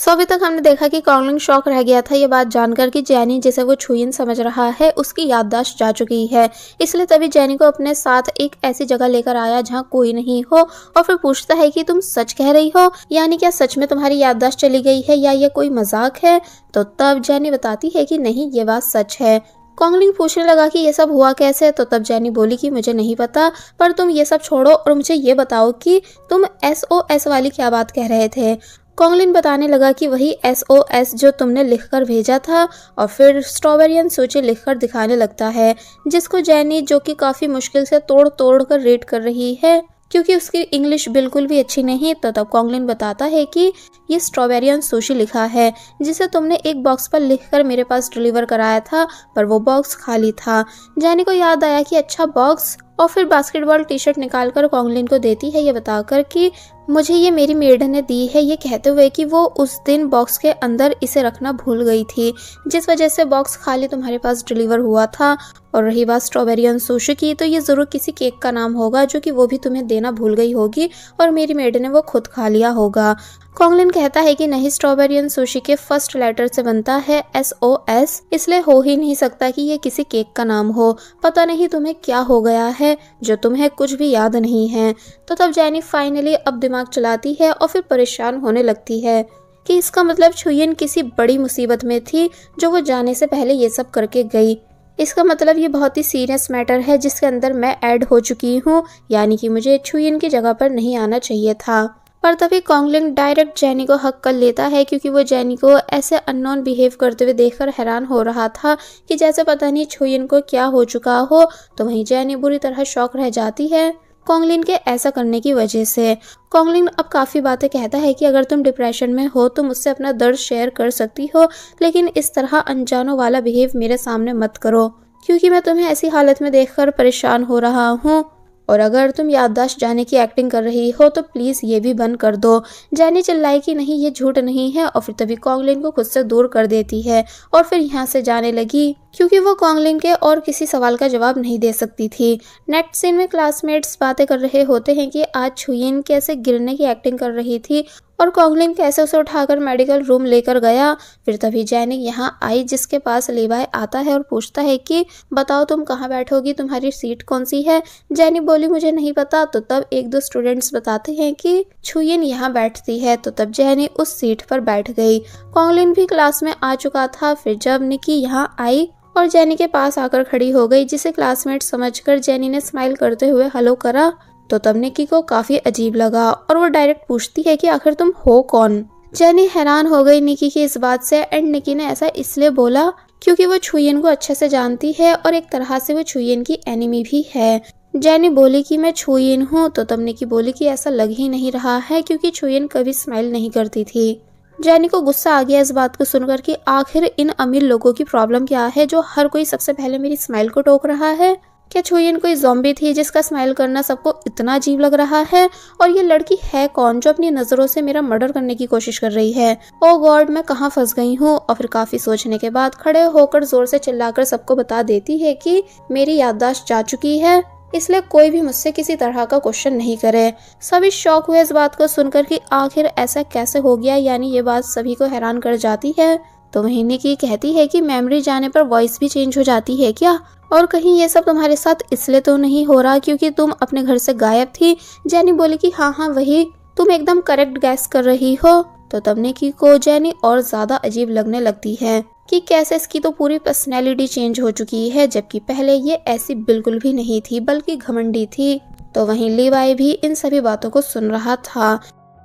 अभी तक हमने देखा कि कॉन्गलिन शॉक रह गया था ये बात जानकर कि जेनी जिसे वो छुयिन समझ रहा है उसकी याददाश्त जा चुकी है। इसलिए तभी जेनी को अपने साथ एक ऐसी जगह लेकर आया जहाँ कोई नहीं हो और फिर पूछता है कि तुम सच कह रही हो, यानी क्या सच में तुम्हारी याददाश्त चली गई है या ये कोई मजाक है। तो तब जेनी बताती है कि नहीं, ये बात सच है। कॉन्गलिन पूछने लगा कि ये सब हुआ कैसे। तो तब जेनी बोली कि मुझे नहीं पता, पर तुम ये सब छोड़ो और मुझे ये बताओ कि तुम SOS वाली क्या बात कह रहे थे। कॉन्गलिन बताने लगा कि वही SOS जो तुमने लिखकर भेजा था, और फिर स्ट्रॉबेरी एंड सूची लिखकर दिखाने लगता है, जिसको जेनी जो कि काफी मुश्किल से तोड़ तोड़ कर रीड कर रही है क्योंकि उसकी इंग्लिश बिल्कुल भी अच्छी नहीं। तो तब कॉन्गलिन बताता है कि ये स्ट्रॉबेरी एंड सुशी लिखा है जिसे तुमने एक बॉक्स पर लिखकर मेरे पास डिलीवर कराया था, पर वो बॉक्स खाली था। जेनी को याद आया कि अच्छा बॉक्स, और फिर बास्केटबॉल टी-शर्ट निकालकर कॉन्गलिन को देती है ये बताकर कि मुझे ये मेरी मेड ने दी है, ये कहते हुए कि वो उस दिन बॉक्स के अंदर इसे रखना भूल गई थी, जिस वजह से बॉक्स खाली तुम्हारे पास डिलीवर हुआ था। और रही बात स्ट्रॉबेरी एंड सुशी की, तो ये जरूर किसी केक का नाम होगा जो कि वो भी तुम्हें देना भूल गई होगी और मेरी मेड ने वो खुद खा लिया होगा। कॉन्गलिन कहता है कि नहीं, स्ट्रॉबेरी एंड सुशी के फर्स्ट लेटर से बनता है SOS, इसलिए हो ही नहीं सकता कि ये किसी केक का नाम हो। पता नहीं तुम्हें क्या हो गया है जो तुम्हें कुछ भी याद नहीं है। तो तब जेनी फाइनली अब दिमाग चलाती है और फिर परेशान होने लगती है कि इसका मतलब छुयिन किसी बड़ी मुसीबत में थी जो वो जाने से पहले ये सब करके गई। इसका मतलब ये बहुत ही सीरियस मैटर है जिसके अंदर मैं ऐड हो चुकी हूँ, यानी कि मुझे छुयिन की जगह पर नहीं आना चाहिए था। पर तभी कॉन्गलिन डायरेक्ट जेनी को हक कर लेता है क्योंकि वो जेनी को ऐसे अननोन बिहेव करते हुए देखकर हैरान हो रहा था कि जैसे पता नहीं छुयिन को क्या हो चुका हो। तो वहीं जेनी बुरी तरह शॉक रह जाती है कॉन्गलिन के ऐसा करने की वजह से। कॉन्गलिन अब काफी बातें कहता है कि अगर तुम डिप्रेशन में हो तो मुझसे अपना दर्द शेयर कर सकती हो, लेकिन इस तरह अनजानों वाला बिहेव मेरे सामने मत करो क्योंकि मैं तुम्हें ऐसी हालत में देखकर परेशान हो रहा हूँ। और अगर तुम याददाश्त जाने की एक्टिंग कर रही हो तो प्लीज ये भी बंद कर दो। जेनी चिल्लाई कि नहीं, ये झूठ नहीं है, और फिर तभी कॉन्गलिन को खुद से दूर कर देती है और फिर यहाँ से जाने लगी क्योंकि वो कॉन्गलिन के और किसी सवाल का जवाब नहीं दे सकती थी। नेक्स्ट सीन में क्लासमेट्स बातें कर रहे होते हैं कि आज छुयिन कैसे गिरने की एक्टिंग कर रही थी और कॉन्गलिन कैसे उसे उठाकर मेडिकल रूम लेकर गया। फिर तभी जेनी यहाँ आई जिसके पास लीवाई आता है और पूछता है कि बताओ तुम कहाँ बैठोगी, तुम्हारी सीट कौन सी है। जेनी बोली मुझे नहीं पता। तो तब एक दो स्टूडेंट्स बताते हैं कि छुयिन यहाँ बैठती है। तो तब जेनी उस सीट पर बैठ गई। कॉन्गलिन भी क्लास में आ चुका था। फिर जब निकी यहाँ आई और जेनी के पास आकर खड़ी हो गई, जिसे क्लासमेट समझकर जेनी ने स्माइल करते हुए हेलो करा। तो तब निकी को काफी अजीब लगा और वो डायरेक्ट पूछती है कि आखिर तुम हो कौन। जेनी हैरान हो गई निकी की इस बात से, एंड निकी ने ऐसा इसलिए बोला क्योंकि वो छुयिन को अच्छे से जानती है और एक तरह से वो छुयिन की एनिमी भी है। जेनी बोली कि मैं छुयिन हूँ। तो तब निकी बोली कि ऐसा लग ही नहीं रहा है क्योंकि छुयिन कभी स्माइल नहीं करती थी। जेनी को गुस्सा आ गया इस बात को सुनकर कि आखिर इन अमीर लोगों की प्रॉब्लम क्या है जो हर कोई सबसे पहले मेरी स्माइल को टोक रहा है। क्या छुयिन कोई ज़ॉम्बी थी जिसका स्माइल करना सबको इतना अजीब लग रहा है? और ये लड़की है कौन जो अपनी नजरों से मेरा मर्डर करने की कोशिश कर रही है? ओ गॉड, मैं कहाँ फंस गई हूँ। और फिर काफी सोचने के बाद खड़े होकर जोर से चिल्लाकर सबको बता देती है कि मेरी याददाश्त जा चुकी है, इसलिए कोई भी मुझसे किसी तरह का क्वेश्चन नहीं करे। सभी शॉक हुए इस बात को सुनकर कि आखिर ऐसा कैसे हो गया, यानी ये बात सभी को हैरान कर जाती है। तो वहीं निकी कहती है कि मेमोरी जाने पर वॉइस भी चेंज हो जाती है क्या, और कहीं ये सब तुम्हारे साथ इसलिए तो नहीं हो रहा क्योंकि तुम अपने घर से गायब थी। जेनी बोली कि हाँ वही, तुम एकदम करेक्ट गैस कर रही हो। तो तब निकी को जेनी और ज्यादा अजीब लगने लगती है कि कैसे इसकी तो पूरी पर्सनैलिटी चेंज हो चुकी है, जबकि पहले ये ऐसी बिल्कुल भी नहीं थी बल्कि घमंडी थी। तो वहीं लीवाई भी इन सभी बातों को सुन रहा था।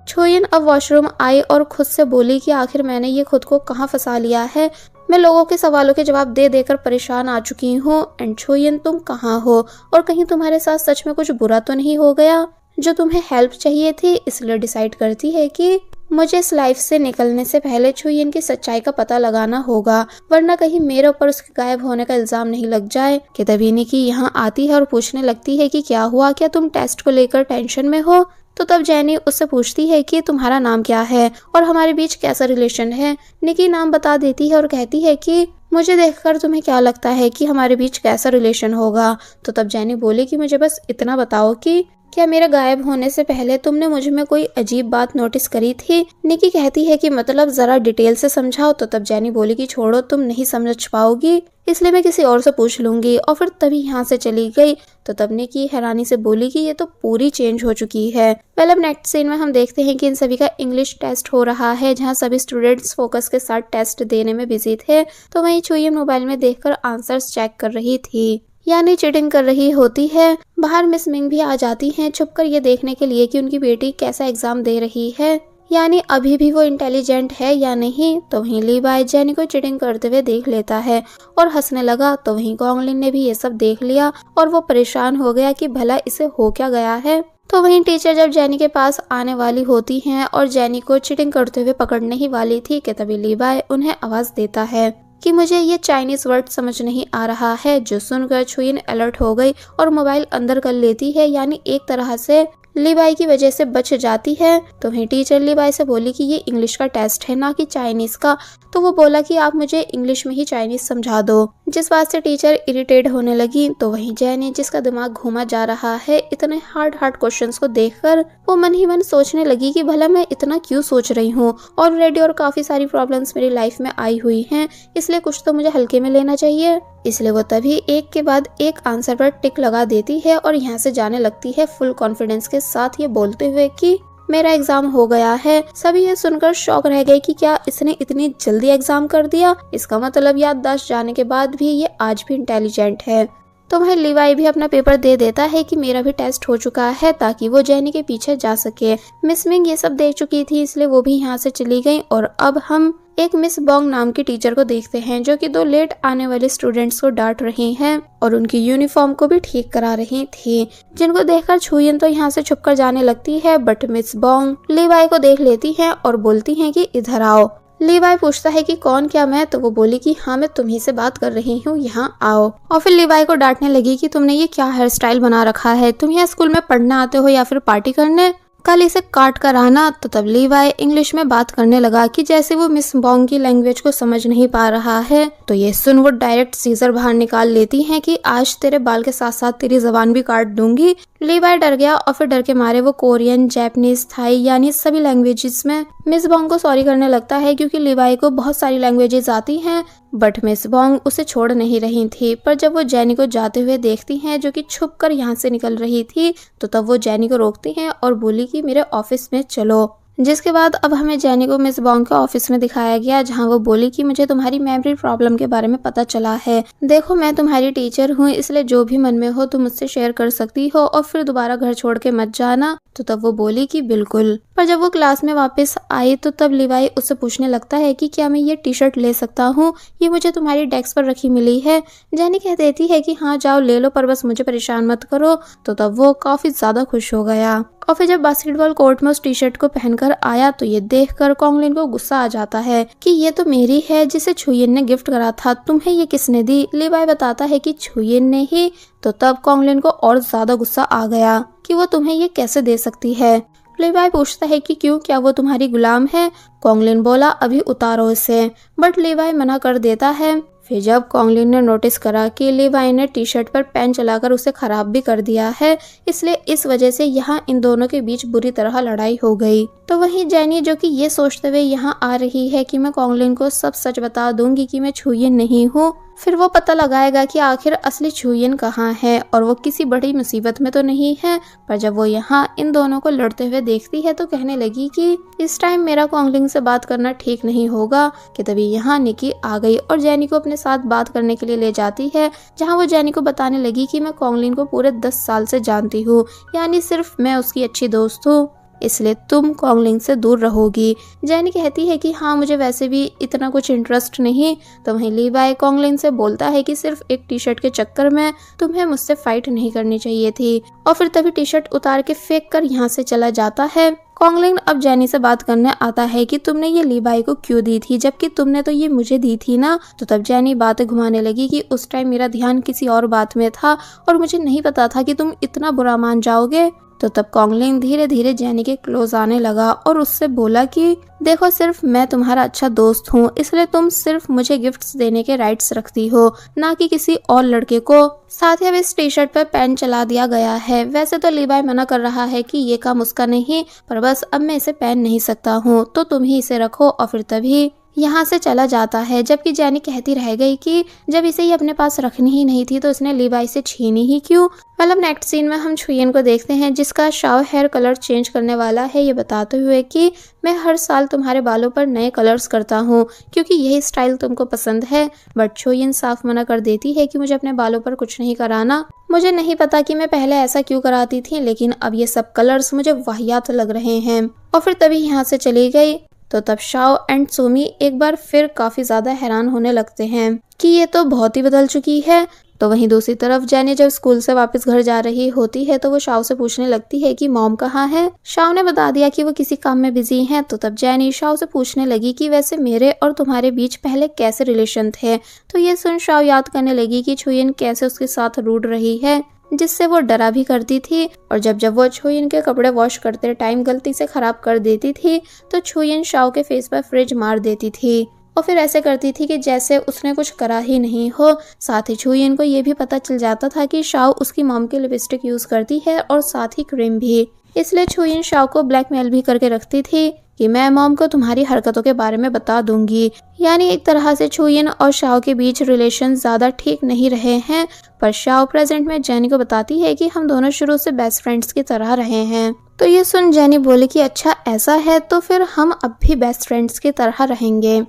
छुयिन अब वॉशरूम आई और खुद से बोली कि आखिर मैंने ये खुद को कहाँ फंसा लिया है। मैं लोगों के सवालों के जवाब दे देकर परेशान आ चुकी हूँ। एंड छुयिन तुम कहाँ हो, और कहीं तुम्हारे साथ सच में कुछ बुरा तो नहीं हो गया जो तुम्हें हेल्प चाहिए थी। इसलिए डिसाइड करती है कि मुझे इस लाइफ से निकलने से पहले छुयिन की सच्चाई का पता लगाना होगा, वरना कहीं मेरे ऊपर उसके गायब होने का इल्जाम नहीं लग जाए। कि तभी निकी यहाँ आती है और पूछने लगती है कि क्या हुआ, क्या तुम टेस्ट को लेकर टेंशन में हो। तो तब जेनी उससे पूछती है कि तुम्हारा नाम क्या है और हमारे बीच कैसा रिलेशन है। निकी नाम बता देती है और कहती है कि मुझे देखकर तुम्हें क्या लगता है कि हमारे बीच कैसा रिलेशन होगा। तो तब जेनी बोली कि मुझे बस इतना बताओ कि क्या मेरे गायब होने से पहले तुमने मुझ में कोई अजीब बात नोटिस करी थी? निकी कहती है कि मतलब जरा डिटेल से समझाओ। तो तब जेनी बोली कि छोड़ो, तुम नहीं समझ पाओगी, इसलिए मैं किसी और से पूछ लूंगी। और फिर तभी यहाँ से चली गई। तो तब निकी हैरानी से बोली कि ये तो पूरी चेंज हो चुकी है। वेल, अब नेक्स्ट सीन में हम देखते हैं कि इन सभी का इंग्लिश टेस्ट हो रहा है, जहाँ सभी स्टूडेंट्स फोकस के साथ टेस्ट देने में बिजी थे। तो वहीं छुयिन मोबाइल में देखकर आंसर्स चेक कर रही थी, यानी चीटिंग कर रही होती है। बाहर मिस मिंग भी आ जाती हैं छुपकर ये देखने के लिए कि उनकी बेटी कैसा एग्जाम दे रही है, यानी अभी भी वो इंटेलिजेंट है या नहीं। तो वहीं लीवाई जेनी को चीटिंग करते हुए देख लेता है और हंसने लगा। तो वहीं कॉन्गलिन ने भी ये सब देख लिया और वो परेशान हो गया कि भला इसे हो क्या गया है। तो वहीं टीचर जब जेनी के पास आने वाली होती हैं और जेनी को चीटिंग करते हुए पकड़ने ही वाली थी कि तभी लीवाई उन्हें आवाज देता है कि मुझे ये चाइनीज वर्ड समझ नहीं आ रहा है। जो सुनकर छुयिन अलर्ट हो गई और मोबाइल अंदर कर लेती है, यानी एक तरह से लीवाई की वजह से बच जाती है। तो वहीं टीचर लीवाई से बोली कि ये इंग्लिश का टेस्ट है, ना कि चाइनीज का। तो वो बोला कि आप मुझे इंग्लिश में ही चाइनीज समझा दो, जिस बात से टीचर इरिटेट होने लगी। तो वहीं जेनी, जिसका दिमाग घूमा जा रहा है इतने हार्ड क्वेश्चंस को देखकर, वो मन ही मन सोचने लगी कि भला मैं इतना क्यों सोच रही हूँ। ऑलरेडी और काफी सारी प्रॉब्लम्स मेरी लाइफ में आई हुई हैं, इसलिए कुछ तो मुझे हल्के में लेना चाहिए। इसलिए वो तभी एक के बाद एक आंसर पर टिक लगा देती है और यहाँ से जाने लगती है फुल कॉन्फिडेंस के साथ, ये बोलते हुए कि मेरा एग्जाम हो गया है। सभी ये सुनकर शॉक रह गए कि क्या इसने इतनी जल्दी एग्जाम कर दिया। इसका मतलब याददाश्त जाने के बाद भी ये आज भी इंटेलिजेंट है। तो वह लीवाई भी अपना पेपर दे देता है कि मेरा भी टेस्ट हो चुका है, ताकि वो जेनी के पीछे जा सके। मिस मिंग ये सब देख चुकी थी, इसलिए वो भी यहाँ से चली गई। और अब हम एक मिस बॉन्ग नाम की टीचर को देखते हैं, जो कि 2 लेट आने वाले स्टूडेंट्स को डांट रही हैं और उनकी यूनिफॉर्म को भी ठीक करा रही थी, जिनको देखकर छुयिन तो यहाँ से छुपकर जाने लगती है। बट मिस बॉन्ग लीवाई को देख लेती है और बोलती है कि इधर आओ। लीवाई पूछता है कि कौन, क्या मैं? तो वो बोली कि हाँ, मैं तुम्ही से बात कर रही हूँ, यहाँ आओ। और फिर लीवाई को डांटने लगी कि तुमने ये क्या हेयर स्टाइल बना रखा है, तुम यहाँ स्कूल में पढ़ने आते हो या फिर पार्टी करने? कल इसे काट कर आना। तो तब लीवाई इंग्लिश में बात करने लगा कि जैसे वो मिस बॉन्ग की लैंग्वेज को समझ नहीं पा रहा है। तो ये सुन वो डायरेक्ट सीजर बाहर निकाल लेती हैं कि आज तेरे बाल के साथ साथ तेरी जबान भी काट दूंगी। लीवाई डर गया और फिर डर के मारे वो कोरियन, जापानीज, थाई यानी सभी लैंग्वेजेस में मिस बॉन्ग को सॉरी करने लगता है, क्योंकि लीवाई को बहुत सारी लैंग्वेजेस आती हैं। बट मिस बॉन्ग उसे छोड़ नहीं रही थी। पर जब वो जेनी को जाते हुए देखती हैं, जो कि छुप कर यहाँ से निकल रही थी, तो तब वो जेनी को रोकती हैं और बोली कि मेरे ऑफिस में चलो। जिसके बाद अब हमें जेनी को मिस बॉन्ग के ऑफिस में दिखाया गया, जहां वो बोली कि मुझे तुम्हारी मेमोरी प्रॉब्लम के बारे में पता चला है। देखो, मैं तुम्हारी टीचर हूँ, इसलिए जो भी मन में हो तुम मुझसे शेयर कर सकती हो और फिर दोबारा घर छोड़ के मत जाना। तो तब वो बोली कि बिल्कुल। पर जब वो क्लास में वापस आई तो तब लीवाई उससे पूछने लगता है कि क्या मैं ये टी शर्ट ले सकता हूँ, ये मुझे तुम्हारी डेस्क पर रखी मिली है। जेनी कह देती है कि हाँ जाओ ले लो, पर बस मुझे परेशान मत करो। तो तब वो काफी ज्यादा खुश हो गया। और फिर जब बास्केटबॉल कोर्ट में उस टी शर्ट को पहनकर आया तो ये देखकर कॉन्गलिन को गुस्सा आ जाता है कि ये तो मेरी है, जिसे छुयिन ने गिफ्ट करा था, तुम्हें ये किसने दी? लीवाई बताता है कि छुयिन ने ही। तो तब कॉन्गलिन को और ज्यादा गुस्सा आ गया कि वो तुम्हें ये कैसे दे सकती है। लीवाई पूछता है कि क्यों, क्या वो तुम्हारी गुलाम है? कॉन्गलिन बोला अभी उतारो इसे, बट लीवाई मना कर देता है। फिर जब कॉन्गलिन ने नोटिस करा कि लीवाई ने टी शर्ट पर पेन चलाकर उसे खराब भी कर दिया है, इसलिए इस वजह से यहाँ इन दोनों के बीच बुरी तरह लड़ाई हो गई। तो वहीं जेनी, जो कि ये सोचते हुए यहाँ आ रही है कि मैं कॉन्गलिन को सब सच बता दूंगी कि मैं छुयिन नहीं हूँ, फिर वो पता लगाएगा कि आखिर असली छुयिन कहाँ है और वो किसी बड़ी मुसीबत में तो नहीं है। पर जब वो यहाँ इन दोनों को लड़ते हुए देखती है तो कहने लगी कि इस टाइम मेरा कॉन्गलिन से बात करना ठीक नहीं होगा। कि तभी यहाँ निकी आ गई और जेनी को अपने साथ बात करने के लिए ले जाती है, जहाँ वो जेनी को बताने लगी कि मैं कॉन्गलिन को पूरे 10 साल से जानती हूँ, यानी सिर्फ मैं उसकी अच्छी दोस्त हूँ, इसलिए तुम कॉन्गलिन से दूर रहोगी। जेनी कहती है कि हाँ, मुझे वैसे भी इतना कुछ इंटरेस्ट नहीं। तो वहीं लीवाई कॉन्गलिन से बोलता है कि सिर्फ एक टी शर्ट के चक्कर में तुम्हें मुझसे फाइट नहीं करनी चाहिए थी, और फिर तभी टी शर्ट उतार के फेंक कर यहाँ से चला जाता है। कॉन्गलिन अब जेनी से बात करने आता है कि तुमने ये लीवाई को क्यों दी थी, जबकि तुमने तो ये मुझे दी थी ना। तो तब जेनी बातें घुमाने लगी कि उस टाइम मेरा ध्यान किसी और बात में था और मुझे नहीं पता था कि तुम इतना बुरा मान जाओगे। तो तब कॉन्गलिंग धीरे धीरे जेनी के क्लोज आने लगा और उससे बोला कि देखो, सिर्फ मैं तुम्हारा अच्छा दोस्त हूँ, इसलिए तुम सिर्फ मुझे गिफ्ट्स देने के राइट्स रखती हो, ना कि किसी और लड़के को। साथ ही अब इस टी शर्ट पर पेन चला दिया गया है। वैसे तो लीवाई मना कर रहा है कि ये काम उसका नहीं, पर बस अब मैं इसे पहन नहीं सकता हूँ, तो तुम ही इसे रखो। और फिर तभी यहाँ से चला जाता है, जबकि जेनी कहती रह गई कि जब इसे ये अपने पास रखनी ही नहीं थी तो इसने लीवाई से छीनी ही क्यों। मतलब नेक्स्ट सीन में हम छुयन को देखते हैं, जिसका शाओ हेयर कलर चेंज करने वाला है, ये बताते हुए कि मैं हर साल तुम्हारे बालों पर नए कलर्स करता हूँ क्योंकि यही स्टाइल तुमको पसंद है। बट छुयन साफ मना कर देती है कि मुझे अपने बालों पर कुछ नहीं कराना। मुझे नहीं पता कि मैं पहले ऐसा क्यों कराती थी, लेकिन अब ये सब कलर्स मुझे वाहियात लग रहे हैं। और फिर तभी यहाँ से चली गई। तो तब शाओ एंड सोमी एक बार फिर काफी ज्यादा हैरान होने लगते हैं कि ये तो बहुत ही बदल चुकी है। तो वहीं दूसरी तरफ जेनी जब स्कूल से वापस घर जा रही होती है तो वो शाओ से पूछने लगती है कि मॉम कहाँ है। शाओ ने बता दिया कि वो किसी काम में बिजी हैं। तो तब जेनी शाओ से पूछने लगी कि वैसे मेरे और तुम्हारे बीच पहले कैसे रिलेशन थे। तो ये सुन शाओ याद करने लगी कि छुयन कैसे उसके साथ रूठ रही है, जिससे वो डरा भी करती थी। और जब वो छुयन के कपड़े वॉश करते टाइम गलती से खराब कर देती थी तो छुयन शाओ के फेस पर फ्रिज मार देती थी और फिर ऐसे करती थी कि जैसे उसने कुछ करा ही नहीं हो। साथ ही छुयन को ये भी पता चल जाता था कि शाओ उसकी मॉम की लिपस्टिक यूज करती है और साथ ही क्रीम भी, इसलिए छुयन शाओ को ब्लैकमेल भी करके रखती थी कि मैं मॉम को तुम्हारी हरकतों के बारे में बता दूंगी। यानी एक तरह से छुयन और शाओ के बीच रिलेशन ज्यादा ठीक नहीं रहे हैं। पर शाओ प्रेजेंट में जेनी को बताती है कि हम दोनों शुरू से बेस्ट फ्रेंड्स की तरह रहे हैं। तो ये सुन जेनी बोली कि अच्छा ऐसा है तो फिर हम अब भी बेस्ट फ्रेंड्स की तरह रहेंगे।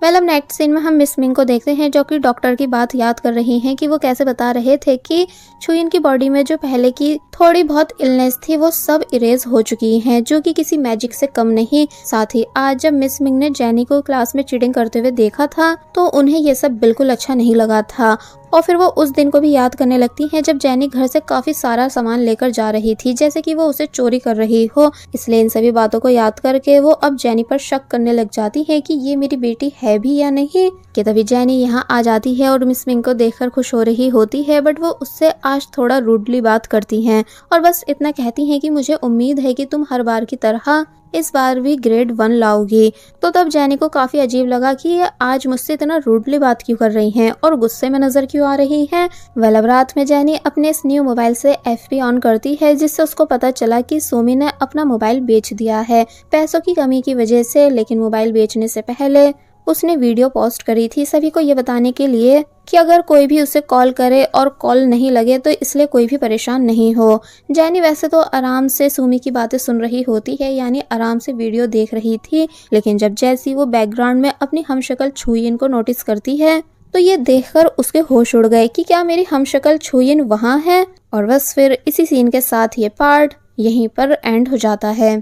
अब नेक्स्ट सीन में हम मिस मिंग को देखते हैं, जो कि डॉक्टर की बात याद कर रही हैं कि वो कैसे बता रहे थे कि छुयन की बॉडी में जो पहले की थोड़ी बहुत इलनेस थी वो सब इरेज हो चुकी हैं, जो कि किसी मैजिक से कम नहीं। साथ ही आज जब मिस मिंग ने जेनी को क्लास में चीटिंग करते हुए देखा था तो उन्हें ये सब बिल्कुल अच्छा नहीं लगा था। और फिर वो उस दिन को भी याद करने लगती हैं जब जेनी घर से काफी सारा सामान लेकर जा रही थी, जैसे कि वो उसे चोरी कर रही हो। इसलिए इन सभी बातों को याद करके वो अब जेनी पर शक करने लग जाती है कि ये मेरी बेटी है भी या नहीं। कि तभी जेनी यहाँ आ जाती है और मिस मिंग को देखकर खुश हो रही होती है, बट वो उससे आज थोड़ा रूडली बात करती हैं और बस इतना कहती हैं कि मुझे उम्मीद है कि तुम हर बार की तरह इस बार भी ग्रेड 1 लाओगी। तो तब जेनी को काफी अजीब लगा कि ये आज मुझसे इतना रूडली बात क्यों कर रही हैं और गुस्से में नजर क्यों आ रही हैं। अब रात में जेनी अपने इस न्यू मोबाइल से एफबी ऑन करती है, जिससे उसको पता चला कि सोमी ने अपना मोबाइल बेच दिया है पैसों की कमी की वजह से। लेकिन मोबाइल बेचने से पहले उसने वीडियो पोस्ट करी थी सभी को ये बताने के लिए कि अगर कोई भी उसे कॉल करे और कॉल नहीं लगे तो इसलिए कोई भी परेशान नहीं हो। जेनी वैसे तो आराम से सुमी की बातें सुन रही होती है, यानी आराम से वीडियो देख रही थी, लेकिन जब जैसी वो बैकग्राउंड में अपनी हमशक्ल छुयन को नोटिस करती है तो ये देखकर उसके होश उड़ गए कि क्या मेरी हमशक्ल छुयन वहाँ है। और बस फिर इसी सीन के साथ ये पार्ट यहीं पर एंड हो जाता है।